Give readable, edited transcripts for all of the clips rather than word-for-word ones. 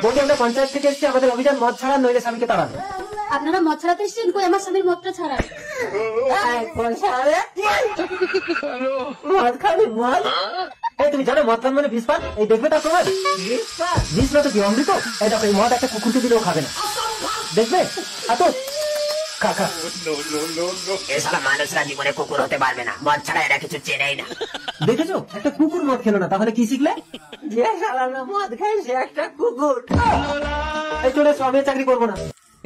বলতে আমরা পঞ্চায়েত থেকে এসেছি, আমাদের অভিযান মদ ছাড়া নইলে স্বামীকে তাড়ানো। আপনারা মদ ছাড়াতে এসেছেন? কই আমার স্বামীর মদটা ছাড়ান। মদ খাবি মদ? এই তুমি জানো মদ খান মানে বিষ পান? এই দেখবে তা তোমার বিষ না তো কি অমৃত? এই দেখো এই মদ একটা কুকুরকে দিলেও খাবে না, দেখবে? এত খা খা। এছাড়া মানুষরা জীবনে কুকুর হতে পারবে না, মদ ছাড়া এরা কিছু চেনেই না। দেখেছো একটা কুকুর মদ খেলো না, তাহলে কি শিখলে? যে শালা মদ খাই সে একটা কুকুর। এই চলে এসো, আমি চাকরি করবো না।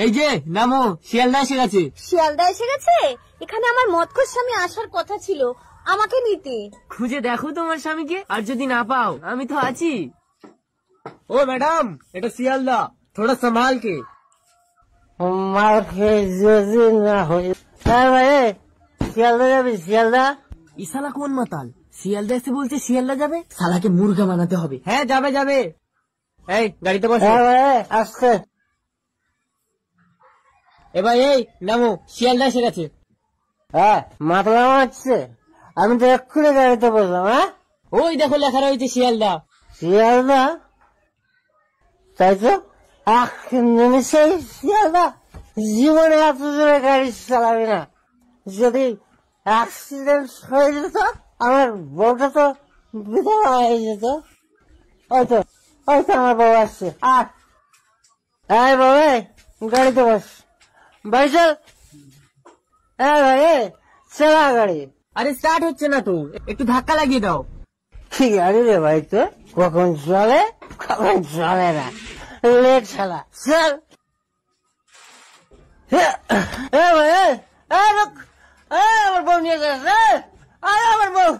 এই যে নামো, শিয়ালদা এসে গেছে। শিয়ালদা এসে গেছে? এখানে আমার মদখোর স্বামী আসার কথা ছিল, আমাকে নিতে। খুঁজে দেখো তোমার স্বামীকে, আর যদি না পাও আমি তো আছি। ও ম্যাডাম, এটা শিয়ালদা, থোড়া संभाल के। মার খেয়ে যদি না হয় শিয়ালদা যাবি? শিয়ালদা? ই শালা কোন মাতাল, শিয়ালদা এসে বলছে শিয়ালদা যাবে? শালাকে মুরগা বানাতে হবে। হ্যাঁ যাবে যাবে। এই গাড়িতে বসো। আসছে। এবার এই নামো, শিয়ালদা এসে গেছে। হ্যাঁ মাতলা মারছে, আমি তো এক্ষুনি গাড়িতে বসলাম। হ্যাঁ ওই দেখো লেখা রয়েছে শিয়ালদা। শিয়ালদা? তাই তো এক নিমিষেই শিয়ালদা। জীবনে এত জোরে গাড়ি চালাবি না, যদি অ্যাক্সিডেন্ট হয়ে যেত আমার বউটা তো বিধবা হয়ে যেত। হয়তো হয়তো আমার বউ আসছে। আর এই বউ, গাড়িতে বস। ভাই চল। হ্যাঁ ভাই চালা গাড়ি। আরে স্টার্ট হচ্ছে না তো, একটু ধাক্কা লাগিয়ে দাও। কি গাড়ি রে ভাই, তো কখন চলে কখন চলে না, লেট ছাড়া চল। ভাই আমার বউ নিয়ে যাচ্ছে, আমার বউ।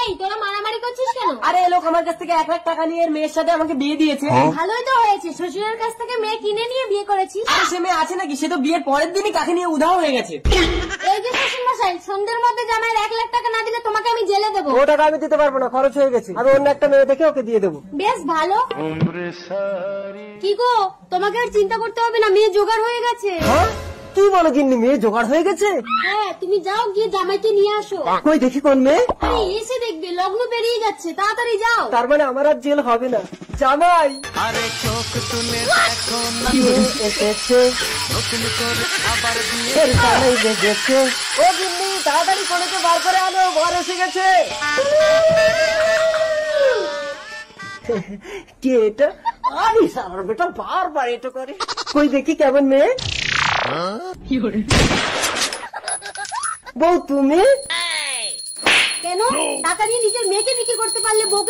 এই তোরা মারামারি করছিস কেন? আরে এই লোক আমার কাছ থেকে 1 লাখ টাকা নিয়ে এর মেয়ের সাথে আমাকে বিয়ে দিয়েছে। ভালোই তো হয়েছে, শ্বশুরের কাছ থেকে মেয়ে কিনে নিয়ে বিয়ে করেছিস। আরে সে মেয়ে আছে নাকি, সে তো বিয়ের পরের দিনই কাকে নিয়ে উধাও হয়ে গেছে। এই যে শ্বশুর মশাই, সন্ধ্যের মধ্যে জামাইয়ের 1 লাখ টাকা না দিলে তোমাকে আমি জেলে দেবো। ও টাকা আমি দিতে পারবো না, খরচ হয়ে গেছে। আমি অন্য একটা মেয়ে দেখে ওকে দিয়ে দেবো। বেশ ভালো। কি গো, তোমাকে আর চিন্তা করতে হবে না, মেয়ে জোগাড় হয়ে গেছে। হ্যাঁ কি বলো গিন্নি, মেয়ে জোগাড় হয়ে গেছে? হ্যাঁ তুমি যাও, গিয়ে জামাইকে নিয়ে আসো। কই দেখি কোন মেয়ে? আরে এসে দেখবে, লগ্ন পেরিয়ে যাচ্ছে, তাড়াতাড়ি যাও। তার মানে আমার আর জেল হবে না। জামাই আরে চোখ তুলে দেখো না, এসেছে এর জামাই দেখেছে। ও গিন্নি তাড়াতাড়ি কোনেকে বার করে আনো, বর এসে গেছে। কে এটা? আরে সারার বেটা বারবার এটা করে। কই দেখি কেমন মেয়ে। বউ তুমি? কেন? টাকা দিয়ে নিজের মেয়েকে বিক্রি করতে পারলে বউকে